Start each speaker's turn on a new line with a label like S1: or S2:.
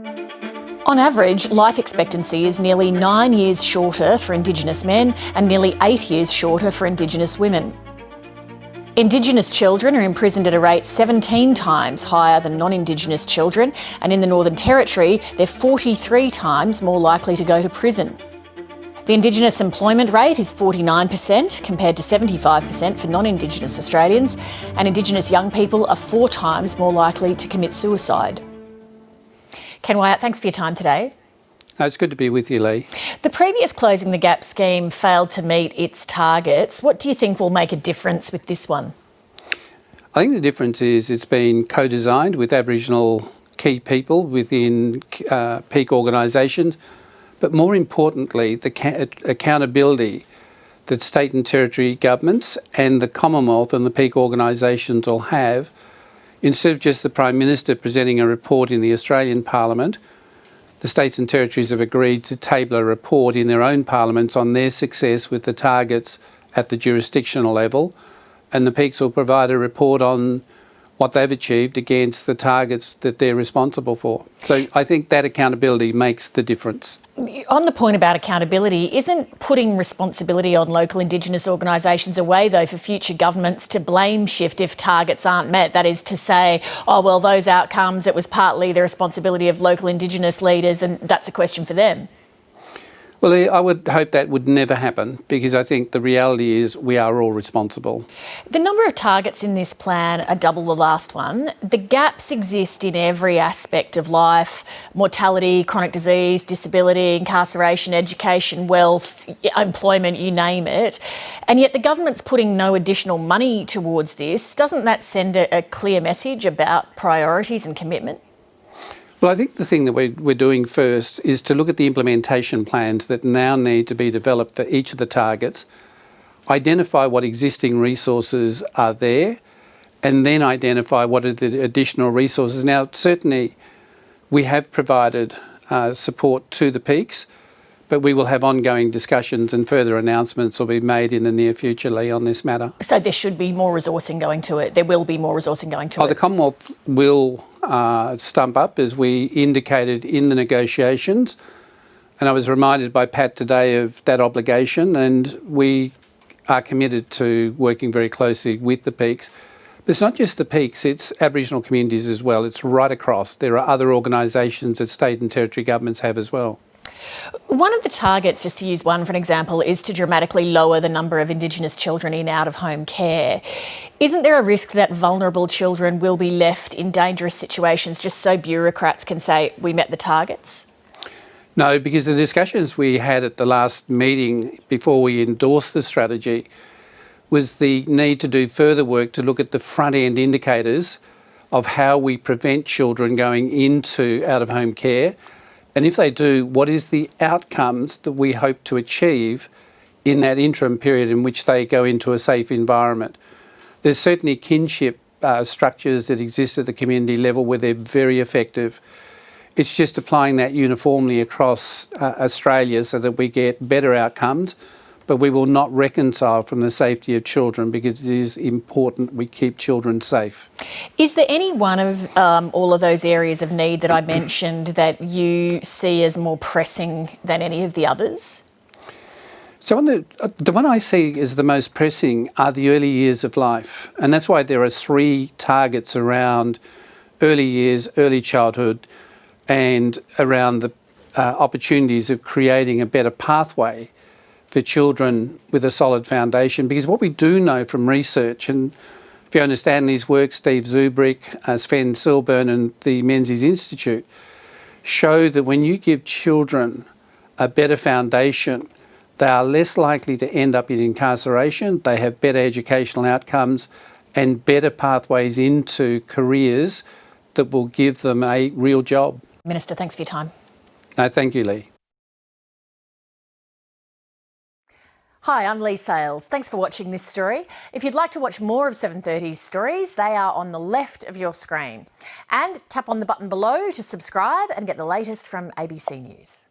S1: On average, life expectancy is nearly 9 years shorter for Indigenous men and nearly 8 years shorter for Indigenous women. Indigenous children are imprisoned at a rate 17 times higher than non-Indigenous children, and in the Northern Territory, they're 43 times more likely to go to prison. The Indigenous employment rate is 49% compared to 75% for non-Indigenous Australians, and Indigenous young people are 4 times more likely to commit suicide. Ken Wyatt, thanks for your time today.
S2: It's good to be with you, Lee.
S1: The previous Closing the Gap scheme failed to meet its targets. What do you think will make a difference with this one?
S2: I think the difference is it's been co-designed with Aboriginal key people within peak organisations, but more importantly, the accountability that state and territory governments and the Commonwealth and the peak organisations will have, instead of just the Prime Minister presenting a report in the Australian Parliament. The states and territories have agreed to table a report in their own parliaments on their success with the targets at the jurisdictional level, and the peaks will provide a report on what they've achieved against the targets that they're responsible for. So I think that accountability makes the difference.
S1: On the point about accountability, isn't putting responsibility on local Indigenous organisations a way, though, for future governments to blame shift if targets aren't met? That is to say, oh, well, those outcomes, it was partly the responsibility of local Indigenous leaders and that's a question for them.
S2: Well, I would hope that would never happen, because I think the reality is we are all responsible.
S1: The number of targets in this plan are double the last one. The gaps exist in every aspect of life: mortality, chronic disease, disability, incarceration, education, wealth, employment, you name it. And yet the government's putting no additional money towards this. Doesn't that send a clear message about priorities and commitment?
S2: Well, I think the thing that we're doing first is to look at the implementation plans that now need to be developed for each of the targets, identify what existing resources are there, and then identify what are the additional resources. Now, certainly we have provided support to the peaks, but we will have ongoing discussions and further announcements will be made in the near future, Lee, on this matter.
S1: So there should be more resourcing going to it. There will be more resourcing going to it.
S2: The Commonwealth will stump up, as we indicated in the negotiations. And I was reminded by Pat today of that obligation, and we are committed to working very closely with the peaks. But it's not just the peaks, it's Aboriginal communities as well. It's right across. There are other organisations that state and territory governments have as well.
S1: One of the targets, just to use one for an example, is to dramatically lower the number of Indigenous children in out-of-home care. Isn't there a risk that vulnerable children will be left in dangerous situations just so bureaucrats can say, we met the targets?
S2: No, because the discussions we had at the last meeting before we endorsed the strategy was the need to do further work to look at the front-end indicators of how we prevent children going into out-of-home care. And if they do, what is the outcomes that we hope to achieve in that interim period in which they go into a safe environment? There's certainly kinship structures that exist at the community level where they're very effective. It's just applying that uniformly across Australia so that we get better outcomes, but we will not reconcile from the safety of children, because it is important we keep children safe.
S1: Is there any one of all of those areas of need that I mentioned that you see as more pressing than any of the others?
S2: So the one I see as the most pressing are the early years of life. And that's why there are 3 targets around early years, early childhood, and around the opportunities of creating a better pathway for children with a solid foundation. Because what we do know from research, and Fiona Stanley's work, Steve Zubrick, Sven Silburn and the Menzies Institute, show that when you give children a better foundation, they are less likely to end up in incarceration, they have better educational outcomes and better pathways into careers that will give them a real job.
S1: Minister, thanks for your time.
S2: No, thank you, Lee.
S1: Hi, I'm Lee Sales. Thanks for watching this story. If you'd like to watch more of 730's stories, they are on the left of your screen. And tap on the button below to subscribe and get the latest from ABC News.